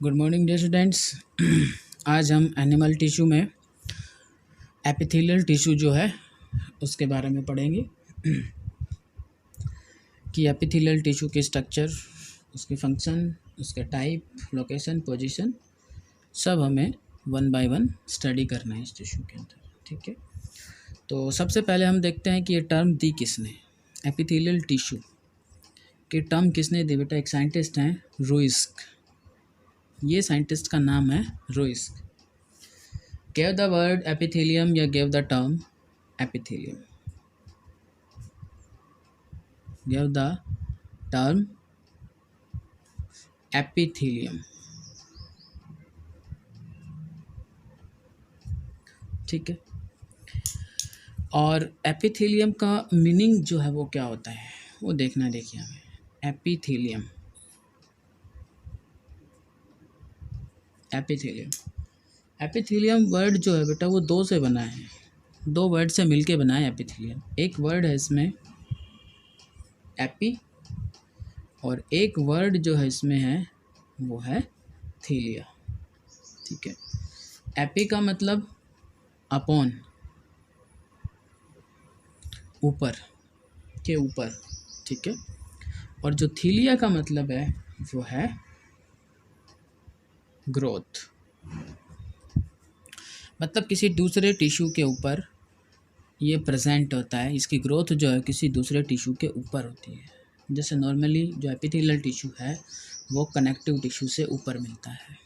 Good morning dear students. आज हम animal tissue में एपिथेलियल टिश्यू जो है उसके बारे में पढ़ेंगे कि एपिथेलियल टिश्यू के स्ट्रक्चर, उसके फंक्शन, उसके टाइप, लोकेशन, पोजीशन सब हमें वन बाय वन स्टडी करना है इस टिश्यू के अंदर। ठीक है, तो सबसे पहले हम देखते हैं कि ये टर्म दी किसने। एपिथेलियल टिश्यू के टर्म किसने दी बेटा? एक साइंटिस्ट हैं रुइस्क। ये साइंटिस्ट का नाम है रुइस्क। gave the word epithelium या gave the term epithelium, gave the term epithelium। ठीक है, और एपिथेलियम का मीनिंग जो है वो क्या होता है वो देखना है। देखिए हमें एपिथेलियम, एपिथेलियम एपिथेलियम वर्ड जो है बेटा वो दो से बना है, दो वर्ड से मिलके बना है एपिथेलियम। एक वर्ड है इसमें एपी और एक वर्ड जो है इसमें है वो है थीलिया। ठीक है, एपी का मतलब अपॉन, ऊपर के ऊपर। ठीक है, और जो थीलिया का मतलब है वो है ग्रोथ, मतलब किसी दूसरे टिश्यू के ऊपर ये प्रेजेंट होता है। इसकी ग्रोथ जो है किसी दूसरे टिश्यू के ऊपर होती है। जैसे नॉर्मली जो एपिथेलियल टिश्यू है वो कनेक्टिव टिश्यू से ऊपर मिलता है।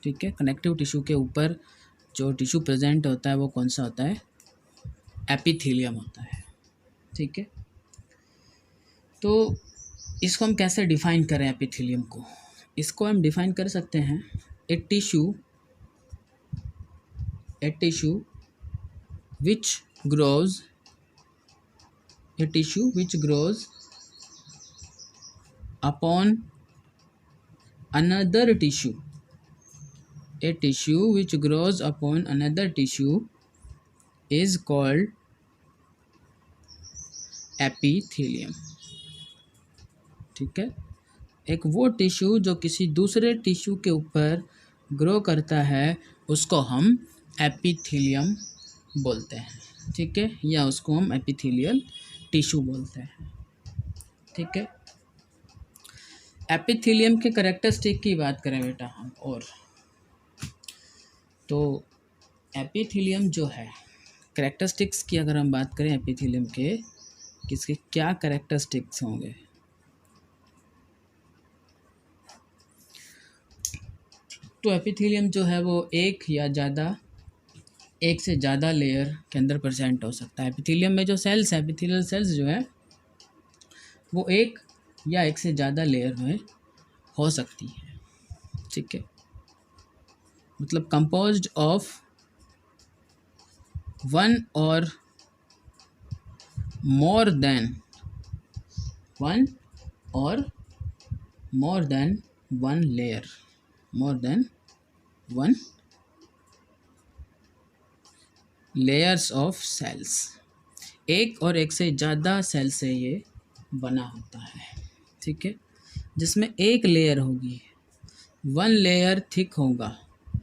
ठीक है, कनेक्टिव टिश्यू के ऊपर जो टिश्यू प्रेजेंट होता है वो कौन सा होता है? एपिथेलियम होता है। ठीक है, तो इसको हम कैसे डिफाइन करें एपिथेलियम को? इसको हम डिफाइन कर सकते हैं a tissue which grows upon another tissue, a tissue which grows upon another tissue is called epithelium। ठीक है, एक वो टिश्यू जो किसी दूसरे टिश्यू के ऊपर ग्रो करता है उसको हम एपिथेलियम बोलते हैं। ठीक है, या उसको हम एपिथेलियल टिश्यू बोलते हैं। ठीक है, एपिथेलियम के कैरेक्टरिस्टिक की बात करें बेटा हम, और तो एपिथेलियम जो है कैरेक्टरिस्टिक्स की अगर हम बात करें एपिथेलियम के, किसके क्या कैरेक्टरिस्टिक्स होंगे? तो एपिथेलियम जो है वो एक से ज़्यादा लेयर के अंदर प्रेजेंट हो सकता है। एपिथेलियम में जो सेल्स है, एपिथेलियल सेल्स जो है वो एक या एक से ज़्यादा लेयर में हो सकती है। ठीक है, मतलब कंपोज्ड ऑफ वन और more than one layer, more than one layers of cells. एक और एक से ज़्यादा सेल से ये बना होता है। ठीक है, जिसमें एक लेयर होगी, वन लेयर थिक होगा।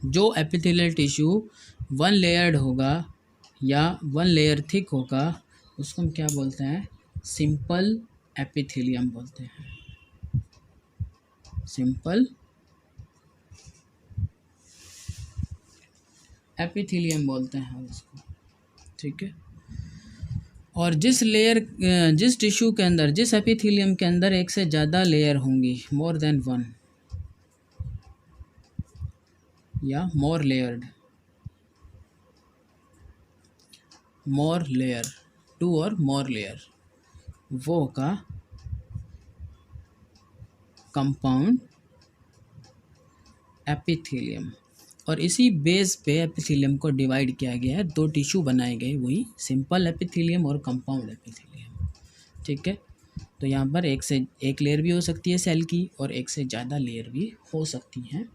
जो एपिथेलियल टिश्यू वन लेयर्ड होगा या वन लेयर थिक होगा उसको हम क्या बोलते हैं? सिंपल एपिथेलियम बोलते हैं। सिंपल एपिथेलियम बोलते हैं हम उसको। ठीक है, और जिस टिश्यू के अंदर, जिस एपिथेलियम के अंदर एक से ज़्यादा लेयर होंगी, मोर देन वन या मोर लेयर, टू और मोर लेयर, वो का कंपाउंड एपिथेलियम। और इसी बेस पे एपिथेलियम को डिवाइड किया गया है, दो टिश्यू बनाए गए, वही सिंपल एपिथेलियम और कंपाउंड एपिथेलियम। ठीक है, तो यहाँ पर एक लेयर भी हो सकती है सेल की और एक से ज़्यादा लेयर भी हो सकती हैं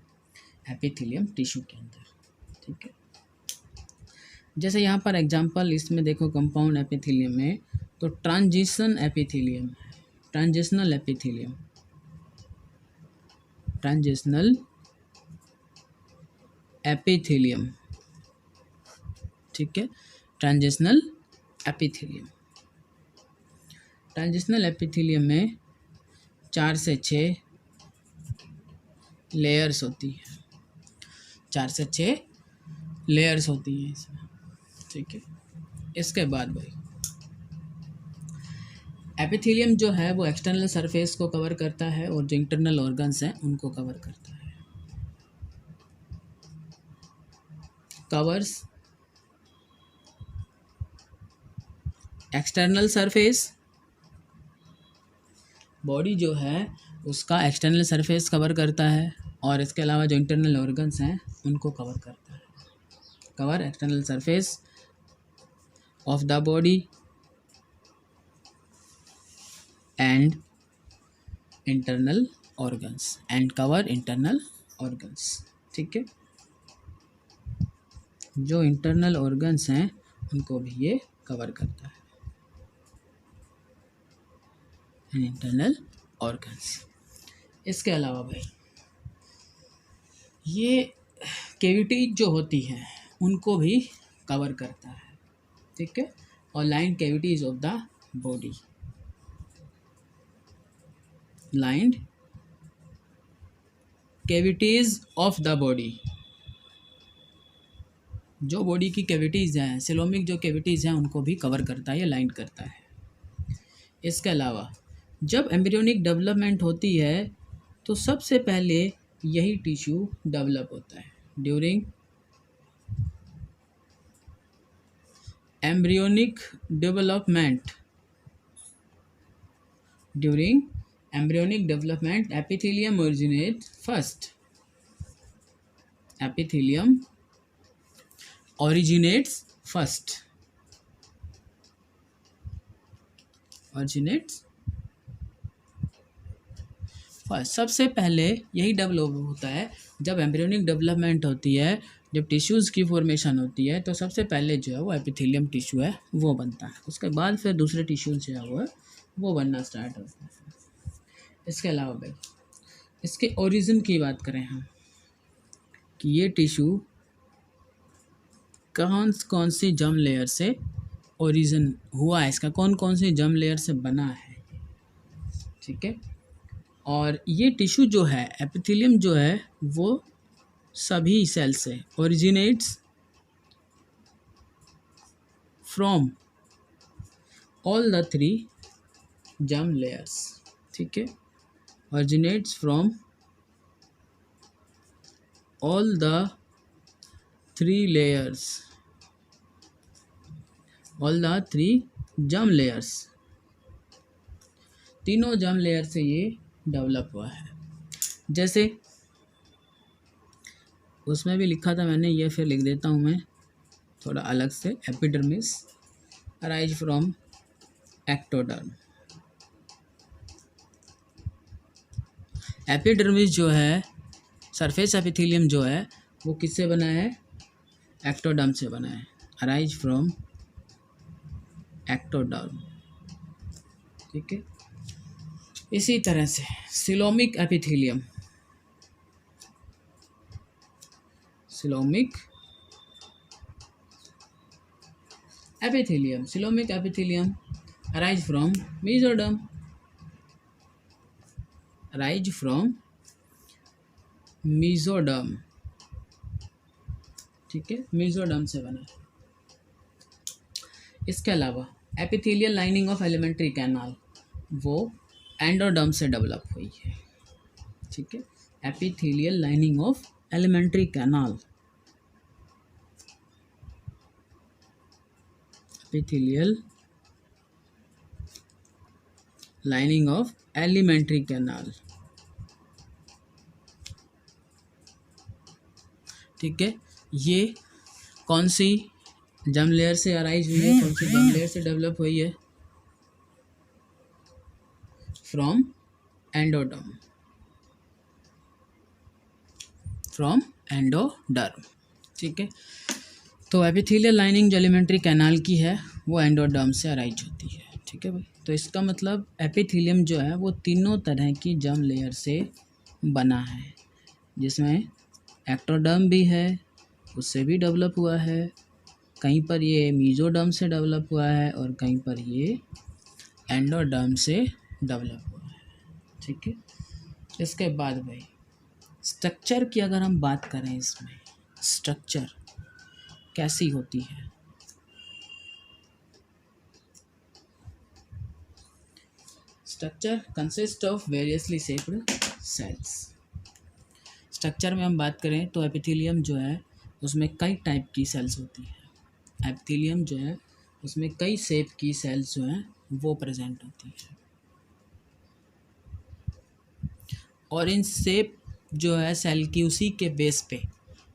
एपिथेलियम टिश्यू के अंदर। ठीक है, जैसे यहाँ पर एग्जांपल इसमें देखो कंपाउंड एपिथेलियम में, तो ट्रांजिशनल एपिथेलियम एपिथेलियम, ठीक है, ट्रांजिशनल एपिथेलियम। ट्रांजिशनल एपिथेलियम में 4 से 6 लेयर्स होती है, 4 से 6 लेयर्स होती हैं इसमें, ठीक है। इसके बाद भाई एपिथेलियम जो है वो एक्सटर्नल सरफेस को कवर करता है और जो इंटरनल ऑर्गन्स हैं उनको कवर करता है। कवर्स एक्सटर्नल सरफेस, बॉडी जो है उसका एक्सटर्नल सरफेस कवर करता है और इसके अलावा जो इंटरनल ऑर्गन्स हैं उनको कवर करता है। Cover external surface of the body and internal organs and cover internal organs, ठीक है। जो इंटरनल ऑर्गन्स हैं उनको भी ये कवर करता है, इंटरनल ऑर्गन्स। इसके अलावा भाई ये कैविटी जो होती हैं उनको भी कवर करता है, ठीक है। और lined cavities of the body, lined cavities of the body, जो बॉडी की कैविटीज़ हैं, सिलोमिक जो कैविटीज़ हैं उनको भी कवर करता है या लाइन करता है। इसके अलावा जब एम्ब्रियोनिक डेवलपमेंट होती है तो सबसे पहले यही टिश्यू डेवलप होता है। During embryonic development, during embryonic development epithelium originate first, epithelium originates first, originates first, सबसे पहले यही डेवलप होता है। जब एम्ब्रियोनिक डेवलपमेंट होती है, जब टिश्यूज़ की फॉर्मेशन होती है तो सबसे पहले जो है वो एपिथेलियम टिश्यू है वो बनता है। उसके बाद फिर दूसरे टिश्यूज़ जो है वो बनना स्टार्ट होता है। इसके अलावा भाई इसके ओरिजिन की बात करें हम कि ये टिश्यू कौन सी जर्म लेयर से ओरिजिन हुआ है, इसका कौन कौन सी जर्म लेयर से बना है, ठीक है। और ये टिश्यू जो है एपिथेलियम जो है वो सभी सेल से originates from all the 3 germ layers, ठीक है। Originates from all the 3 layers, all the 3 germ layers, तीनों जर्म लेयर से ये डेवलप हुआ है। जैसे उसमें भी लिखा था मैंने, ये फिर लिख देता हूँ मैं थोड़ा अलग से। Epidermis arise from ectoderm, epidermis जो है सरफेस एपिथेलियम जो है वो किससे बना है, एक्टोडर्म से बना है। अराइज फ्रॉम एक्टोडर्म, ठीक है। इसी तरह से coelomic epithelium, coelomic epithelium arise from mesoderm, arise from mesoderm, ठीक है, मेसोडर्म से बना है। इसके अलावा epithelial lining of alimentary canal वो एंडोडर्म से डेवलप हुई है, ठीक है। Epithelial lining of alimentary canal, epithelial lining of alimentary canal, ठीक है। ये कौन सी जर्म लेयर से अराइज हुई है, कौन सी जर्म लेयर से डेवलप हुई है, फ्रॉम एंडोडर्म, फ्रॉम एंडोडर्म, ठीक है। तो एपिथेलियल लाइनिंग जो एलिमेंट्री कैनाल की है वो एंडोडर्म से अराइज होती है, ठीक है भाई। तो इसका मतलब एपिथेलियम जो है वो तीनों तरह की जर्म लेयर से बना है, जिसमें एक्टोडर्म भी है, उससे भी डेवलप हुआ है, कहीं पर ये मीजोडर्म से डेवलप हुआ है और कहीं पर ये एंडोडर्म से डेवलप हुआ है। ठीक है, इसके बाद भाई स्ट्रक्चर की अगर हम बात करें, इसमें स्ट्रक्चर कैसी होती है। Structure consist of variously shaped cells. Structure में हम बात करें तो एपिथेलियम जो है उसमें कई टाइप की सेल्स होती है। एपिथेलियम जो है उसमें कई शेप की सेल्स जो हैं वो प्रेजेंट होती है, और इन शेप जो है सेल की उसी के बेस पे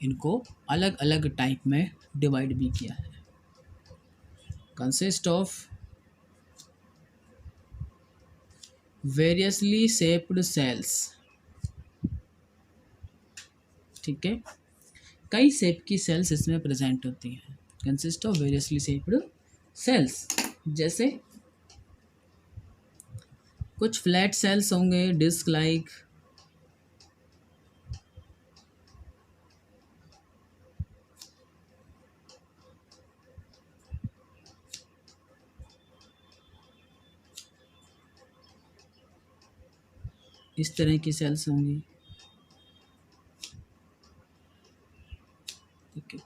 इनको अलग अलग टाइप में डिवाइड भी किया है। Consist of variously shaped cells. ठीक है, कई शेप की सेल्स इसमें प्रेजेंट होती हैं। Consist of variously shaped cells, जैसे कुछ फ्लैट सेल्स होंगे डिस्क लाइक, इस तरह की सेल्स होंगी। ठीक है,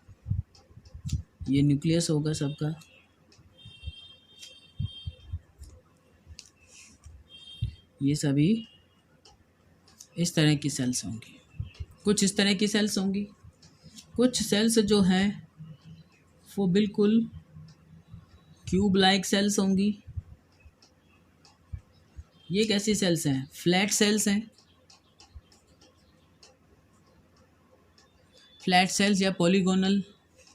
ये न्यूक्लियस होगा सबका। ये सभी इस तरह की सेल्स होंगी। कुछ इस तरह की सेल्स होंगी, कुछ सेल्स जो हैं वो बिल्कुल क्यूब लाइक सेल्स होंगी। ये कैसी सेल्स हैं? फ्लैट सेल्स हैं। फ्लैट सेल्स या पॉलीगोनल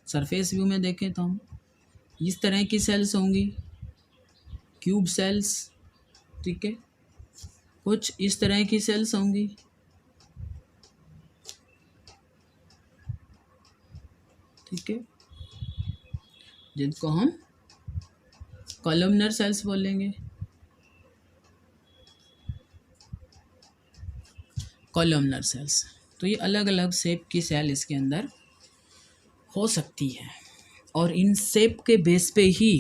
सरफेस व्यू में देखें तो हम इस तरह की सेल्स होंगी, क्यूब सेल्स। ठीक है, कुछ इस तरह की सेल्स होंगी। ठीक है, जिनको हम कॉलमनर सेल्स बोलेंगे। कॉलमनर सेल्स, तो ये अलग अलग शेप की सेल इसके अंदर हो सकती है, और इन शेप के बेस पे ही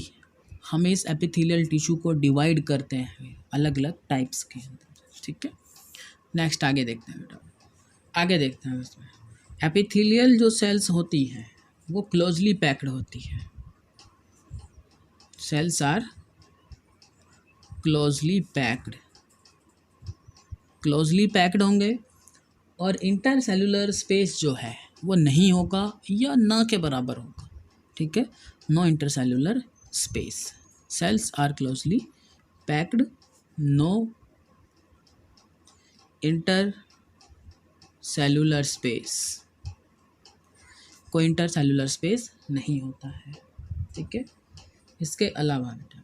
हम इस एपिथेलियल टिश्यू को डिवाइड करते हैं अलग अलग टाइप्स के अंदर। ठीक है, नेक्स्ट आगे देखते हैं बेटा, आगे देखते हैं। इसमें एपिथेलियल जो सेल्स होती हैं वो क्लोजली पैक्ड होती है। Cells are closely packed, closely packed होंगे, और इंटरसेलुलर स्पेस जो है वो नहीं होगा या ना के बराबर होगा। ठीक है, no intercellular space. Cells are closely packed, no intercellular space, कोई इंटरसेलुलर स्पेस नहीं होता है। ठीक है, इसके अलावा बेटा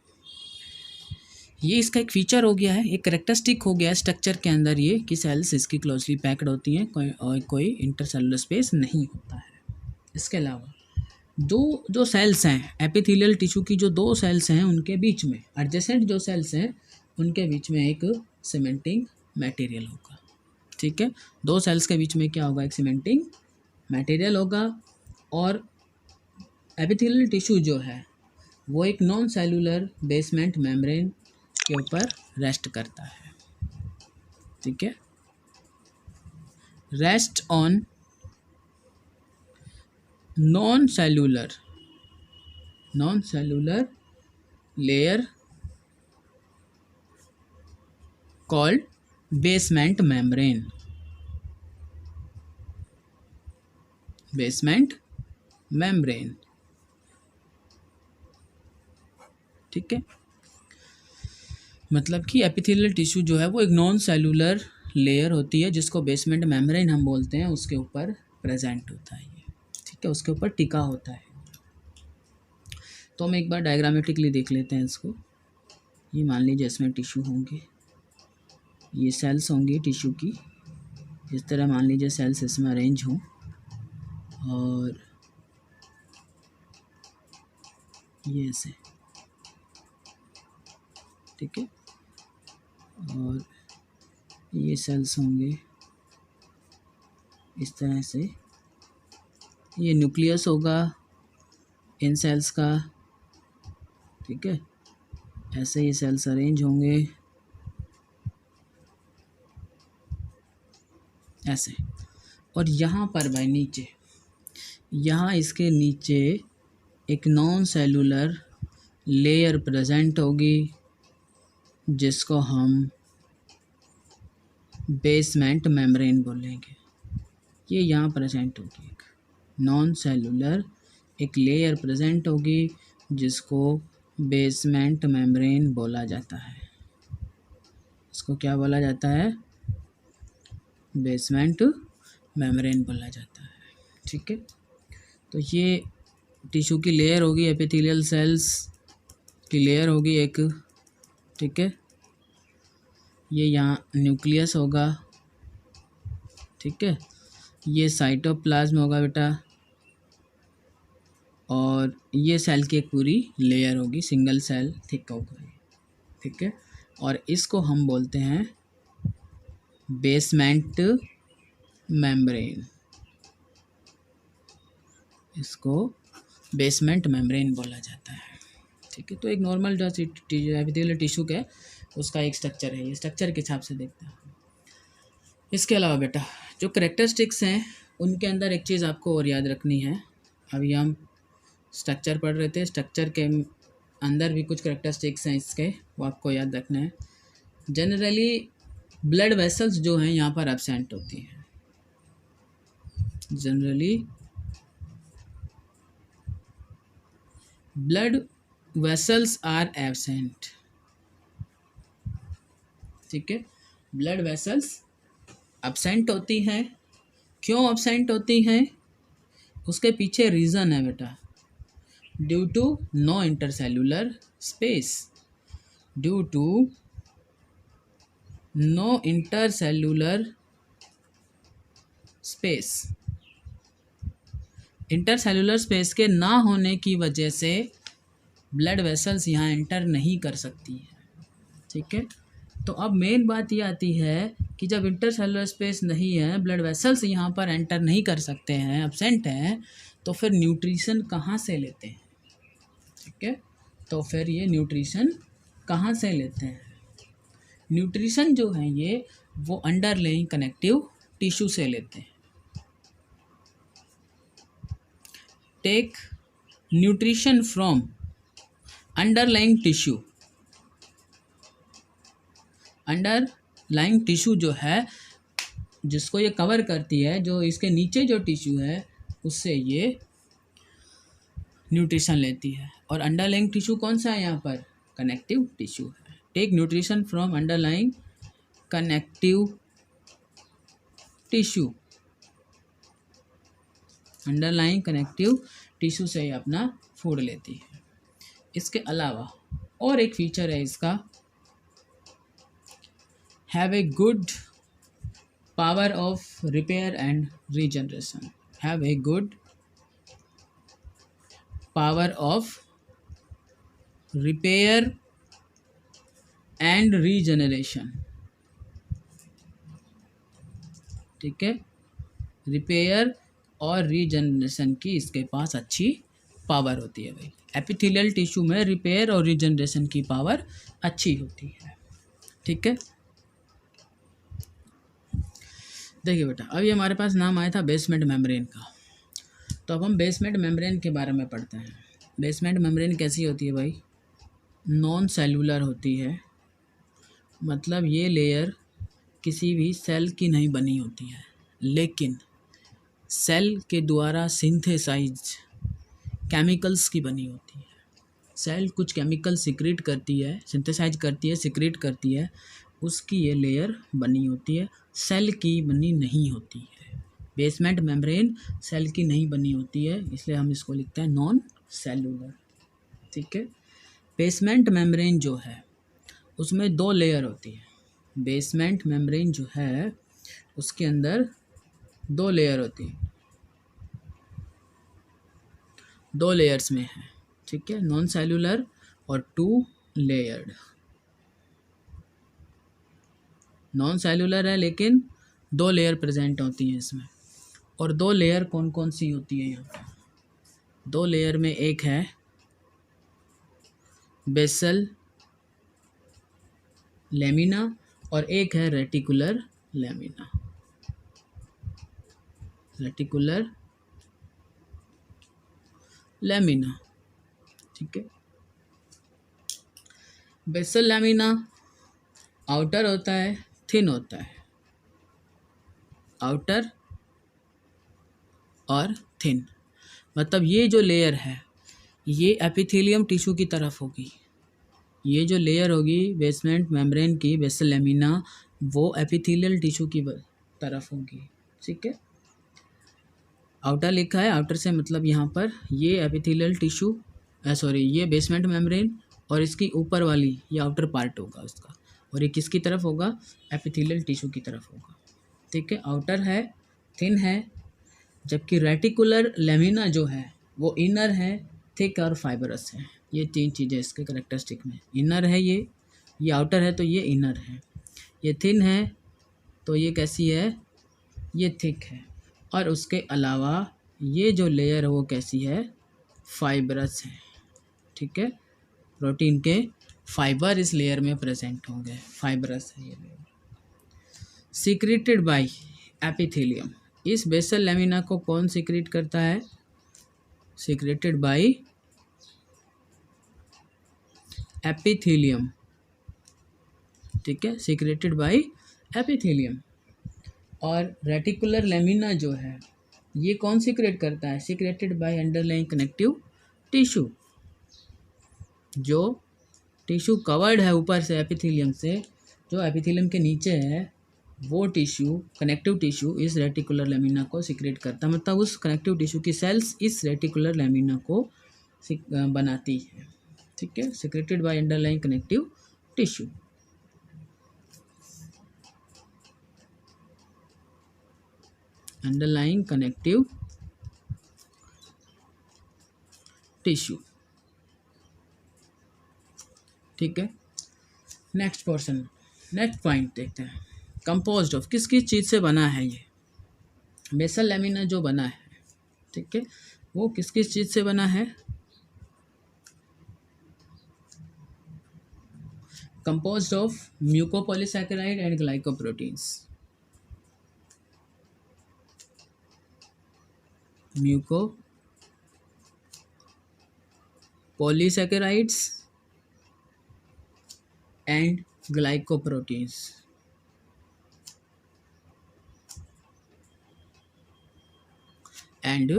ये इसका एक फीचर हो गया है, एक करेक्टरिस्टिक हो गया है स्ट्रक्चर के अंदर ये कि सेल्स इसकी क्लोजली पैक्ड होती हैं, कोई इंटरसेलुलर स्पेस नहीं होता है। इसके अलावा जो सेल्स हैं एपिथेलियल टिश्यू की, जो दो सेल्स हैं उनके बीच में एडजेसेंट जो सेल्स हैं उनके बीच में एक सीमेंटिंग मटेरियल होगा। ठीक है, दो सेल्स के बीच में क्या होगा? एक सीमेंटिंग मटेरियल होगा, और एपिथेलियल टिश्यू जो है वो एक नॉन सेलुलर बेसमेंट मेम्ब्रेन के ऊपर रेस्ट करता है। ठीक है, rest on non cellular layer called basement membrane. Basement membrane. ठीक है, मतलब कि एपिथेलियल टिश्यू जो है वो एक नॉन सेलुलर लेयर होती है जिसको बेसमेंट मेम्ब्रेन हम बोलते हैं, उसके ऊपर प्रेजेंट होता है ये। ठीक है, उसके ऊपर टिका होता है। तो हम एक बार डायग्रामेटिकली देख लेते हैं इसको। ये मान लीजिए इसमें टिश्यू होंगे, ये सेल्स होंगी टिश्यू की, इस तरह मान लीजिए सेल्स इसमें अरेंज हों, और ये ऐसे। ठीक है, और ये सेल्स होंगे इस तरह से ये न्यूक्लियस होगा इन सेल्स का, ठीक है। ऐसे ये सेल्स अरेंज होंगे ऐसे, और यहाँ पर भाई नीचे, यहाँ इसके नीचे एक नॉन सेलुलर लेयर प्रेजेंट होगी जिसको हम बेसमेंट मेम्ब्रेन बोलेंगे। ये यहाँ प्रेजेंट होगी, एक नॉन सेलुलर एक लेयर प्रेजेंट होगी जिसको बेसमेंट मेम्ब्रेन बोला जाता है। इसको क्या बोला जाता है? बेसमेंट मेम्ब्रेन बोला जाता है, ठीक है। तो ये टिश्यू की लेयर होगी, एपिथेलियल सेल्स की लेयर होगी एक, ठीक है। ये यहाँ न्यूक्लियस होगा, ठीक है। ये साइटोप्लाज्म होगा बेटा, और ये सेल की एक पूरी लेयर होगी, सिंगल सेल थिक होगा, ठीक है। और इसको हम बोलते हैं बेसमेंट मेम्ब्रेन, इसको बेसमेंट मेम्ब्रेन बोला जाता है, ठीक है। तो एक नॉर्मल जो एपिथेलियल टिश्यू का उसका एक स्ट्रक्चर है, ये स्ट्रक्चर के हिसाब से देखते हैं। इसके अलावा बेटा जो करेक्टरिस्टिक्स हैं उनके अंदर एक चीज़ आपको और याद रखनी है। अभी हम स्ट्रक्चर पढ़ रहे थे, स्ट्रक्चर के अंदर भी कुछ करेक्टरिस्टिक्स हैं इसके, वो आपको याद रखना है। जनरली ब्लड वेसल्स जो हैं यहाँ पर एब्सेंट होती हैं, generally blood vessels are absent, ठीक है। ब्लड वेसल्स एब्सेंट होती हैं। क्यों एब्सेंट होती हैं? उसके पीछे रीज़न है बेटा, due to no intercellular space, due to no intercellular space. Intercellular space के ना होने की वजह से ब्लड वेसल्स यहाँ एंटर नहीं कर सकती है, ठीक है। तो अब मेन बात ये आती है कि जब इंटरसेल्यूलर स्पेस नहीं है, ब्लड वेसल्स यहाँ पर एंटर नहीं कर सकते हैं, एब्सेंट हैं, तो फिर न्यूट्रिशन कहाँ से लेते हैं, ठीक है। तो फिर ये न्यूट्रिशन कहाँ से लेते हैं? न्यूट्रिशन जो है ये वो अंडरलाइंग कनेक्टिव टिश्यू से लेते हैं। Take nutrition from underlying tissue. Underlying tissue जो है जिसको ये कवर करती है, जो इसके नीचे जो टिश्यू है उससे ये न्यूट्रिशन लेती है। और अंडरलाइंग टिश्यू कौन सा है यहाँ पर? कनेक्टिव टिश्यू है। Take nutrition from underlying connective tissue, underlying connective tissue से ही अपना फूड लेती है। इसके अलावा और एक फीचर है इसका, have a good power of repair and regeneration, have a good power of repair and regeneration, ठीक है। रिपेयर और रीजनरेशन की इसके पास अच्छी पावर होती है भाई। एपिथेलियल टिश्यू में रिपेयर और रीजनरेशन की पावर अच्छी होती है, ठीक है। देखिए बेटा, अभी हमारे पास नाम आया था बेसमेंट मेम्ब्रेन का, तो अब हम बेसमेंट मेम्ब्रेन के बारे में पढ़ते हैं। बेसमेंट मेम्ब्रेन कैसी होती है भाई? नॉन सेलुलर होती है, मतलब ये लेयर किसी भी सेल की नहीं बनी होती है, लेकिन सेल के द्वारा सिंथेसाइज केमिकल्स की बनी होती है। सेल कुछ केमिकल सिक्रीट करती है, सिंथेसाइज करती है, सिक्रीट करती है, उसकी ये लेयर बनी होती है, सेल की बनी नहीं होती है। बेसमेंट मेम्ब्रेन सेल की नहीं बनी होती है, इसलिए हम इसको लिखते हैं नॉन सेलुलर, ठीक है। बेसमेंट मेम्ब्रेन जो है उसमें दो लेयर होती है। बेसमेंट मेम्ब्रेन जो है उसके अंदर दो लेयर होती है, दो लेयर्स में है, ठीक है। नॉन सेलुलर और टू लेयर्ड। नॉन सेलुलर है लेकिन दो लेयर प्रेजेंट होती हैं इसमें। और दो लेयर कौन कौन सी होती है यहाँ पे? दो लेयर में एक है बेसल लेमिना और एक है रेटिकुलर लेमिना। रेटिकुलर लेमिना, ठीक है। बेसल लेमिना आउटर होता है, थिन होता है, आउटर और थिन। मतलब ये जो लेयर है ये एपिथेलियम टिश्यू की तरफ होगी। ये जो लेयर होगी बेसमेंट मेम्ब्रेन की बेसल लेमिना वो एपिथेलियल टिश्यू की तरफ होगी, ठीक है। आउटर लिखा है, आउटर से मतलब यहाँ पर ये एपिथेलियल टिश्यू सॉरी ये बेसमेंट मेम्ब्रेन और इसकी ऊपर वाली ये आउटर पार्ट होगा उसका, और ये किसकी तरफ होगा? एपिथेलियल टिश्यू की तरफ होगा, ठीक है। आउटर है, थिन है, जबकि रेटिकुलर लेमिना जो है वो इनर है, थिक और फाइबरस है। ये तीन चीज़ें इसके करेक्टरिस्टिक में। इनर है ये आउटर है तो ये इनर है, ये थिन है तो ये कैसी है? ये थिक है, और उसके अलावा ये जो लेयर है वो कैसी है? फाइबरस है, ठीक है। प्रोटीन के फाइबर इस लेयर में प्रेजेंट होंगे, फाइबरस है ये लेयर। सीक्रेटेड बाय एपिथेलियम, इस बेसल लेमिना को कौन सीक्रेट करता है? सीक्रेटेड बाय एपिथेलियम, ठीक है, सीक्रेटेड बाय एपिथेलियम। और रेटिकुलर लेमिना जो है ये कौन सीक्रेट करता है? Secreted by underlying connective tissue. जो टिश्यू कवर्ड है ऊपर से एपिथेलियम से, जो एपिथेलियम के नीचे है वो टिश्यू, कनेक्टिव टिश्यू इस रेटिकुलर लेमिना को सीक्रेट करता है। मतलब उस कनेक्टिव टिश्यू की सेल्स इस रेटिकुलर लेमिना को बनाती है, ठीक है। Secreted by underlying connective tissue. Underlying connective tissue, ठीक है। नेक्स्ट पोर्शन, नेक्स्ट पॉइंट देखते हैं। कंपोज्ड ऑफ, किस किस चीज़ से बना है ये बेसल लेमिना जो बना है, ठीक है, वो किस किस चीज़ से बना है? Composed of mucopolysaccharide and glycoproteins. Mucopolysaccharides and glycoproteins. And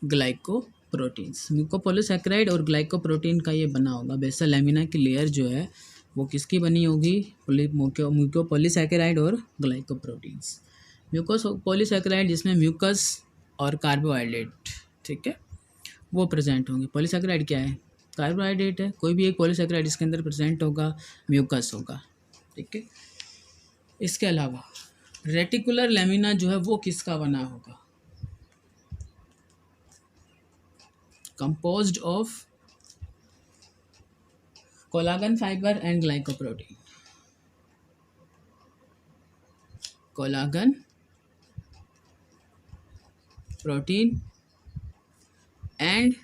glycoproteins, mucopolysaccharide और ग्लाइकोप्रोटीन का ये बना होगा। बेसल लेमिना की लेयर जो है वो किसकी बनी होगी? म्यूकोपॉलीसैकेराइड और ग्लाइकोप्रोटीन्स। म्यूकोपॉलीसैकेराइड जिसमें म्यूकस और कार्बोहाइड्रेट, ठीक है, वो प्रेजेंट होंगे। पॉलीसैकेराइड क्या है? कार्बोहाइड्रेट है। कोई भी एक पॉलीसैकेराइड इसके अंदर प्रेजेंट होगा, म्यूकस होगा, ठीक है। इसके अलावा रेटिकुलर लेमिना जो है वो किसका बना होगा? composed of collagen fiber and glycoprotein. Collagen protein and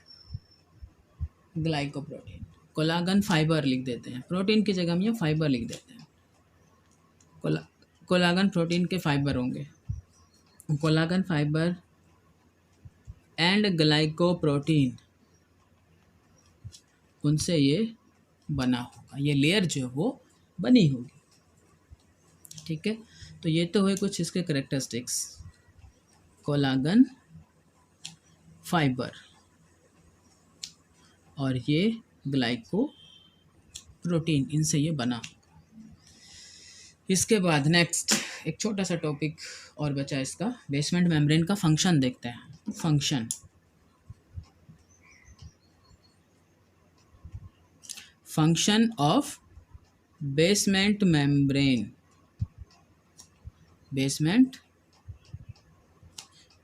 glycoprotein. Collagen fiber लिख देते हैं, प्रोटीन की जगह में फाइबर लिख देते हैं। कोलागन प्रोटीन के फाइबर होंगे, कोलागन फाइबर एंड ग्लाइकोप्रोटीन, उनसे ये बना होगा, ये लेयर जो है वो बनी होगी, ठीक है। तो ये तो हुए कुछ इसके करेक्टरिस्टिक्स। कोलागन फाइबर और ये ग्लाइकोप्रोटीन, इनसे ये बना। इसके बाद नेक्स्ट एक छोटा सा टॉपिक और बचा इसका, बेसमेंट मेम्ब्रेन का फंक्शन देखते हैं। Function of basement membrane. Basement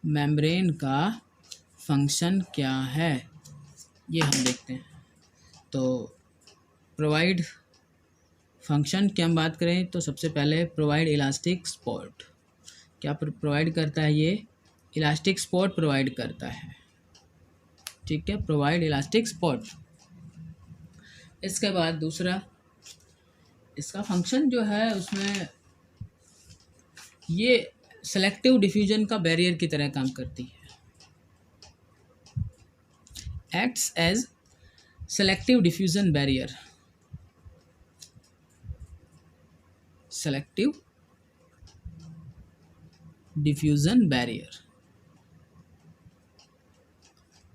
membrane का फंक्शन क्या है ये हम देखते हैं। तो प्रोवाइड फंक्शन की हम बात करें तो सबसे पहले प्रोवाइड इलास्टिक सपोर्ट। क्या प्रोवाइड करता है ये? इलास्टिक सपोर्ट प्रोवाइड करता है, ठीक है, प्रोवाइड इलास्टिक सपोर्ट। इसके बाद दूसरा इसका फंक्शन जो है उसमें ये सेलेक्टिव डिफ्यूजन का बैरियर की तरह काम करती है, acts as selective diffusion barrier, selective diffusion barrier,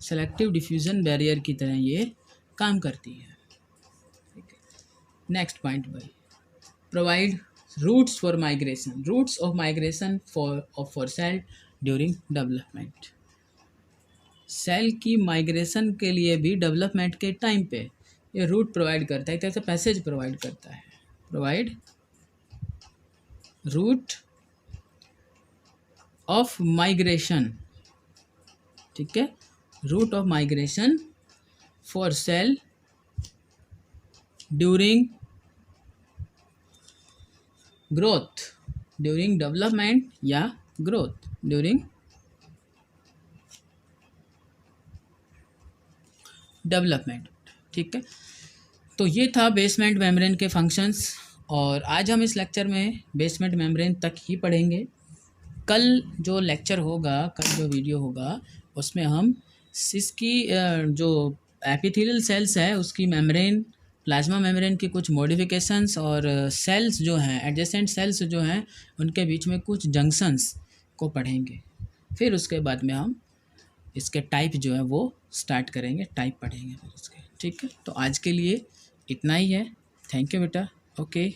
selective diffusion barrier की तरह ये काम करती है। नेक्स्ट पॉइंट भाई, provide routes for migration, routes of migration for cell during development. Cell की माइग्रेशन के लिए भी डेवलपमेंट के टाइम पे ये रूट प्रोवाइड करता है, एक तरह से पैसेज प्रोवाइड करता है, प्रोवाइड रूट ऑफ माइग्रेशन, ठीक है, route of migration for cell during growth, during development या ग्रोथ, ड्यूरिंग डेवलपमेंट, ठीक है। तो ये था बेसमेंट मेम्ब्रेन के फंक्शंस, और आज हम इस लेक्चर में बेसमेंट मेम्ब्रेन तक ही पढ़ेंगे। कल जो लेक्चर होगा, कल जो वीडियो होगा उसमें हम इसकी जो एपिथेलियल सेल्स है उसकी मेम्ब्रेन, प्लाज्मा मेम्ब्रेन की कुछ मॉडिफिकेशंस और सेल्स जो हैं, एडजेसेंट सेल्स जो हैं उनके बीच में कुछ जंक्शंस को पढ़ेंगे। फिर उसके बाद में हम इसके टाइप जो है वो स्टार्ट करेंगे, टाइप पढ़ेंगे फिर इसके, ठीक है। तो आज के लिए इतना ही है। थैंक यू बेटा। ओके।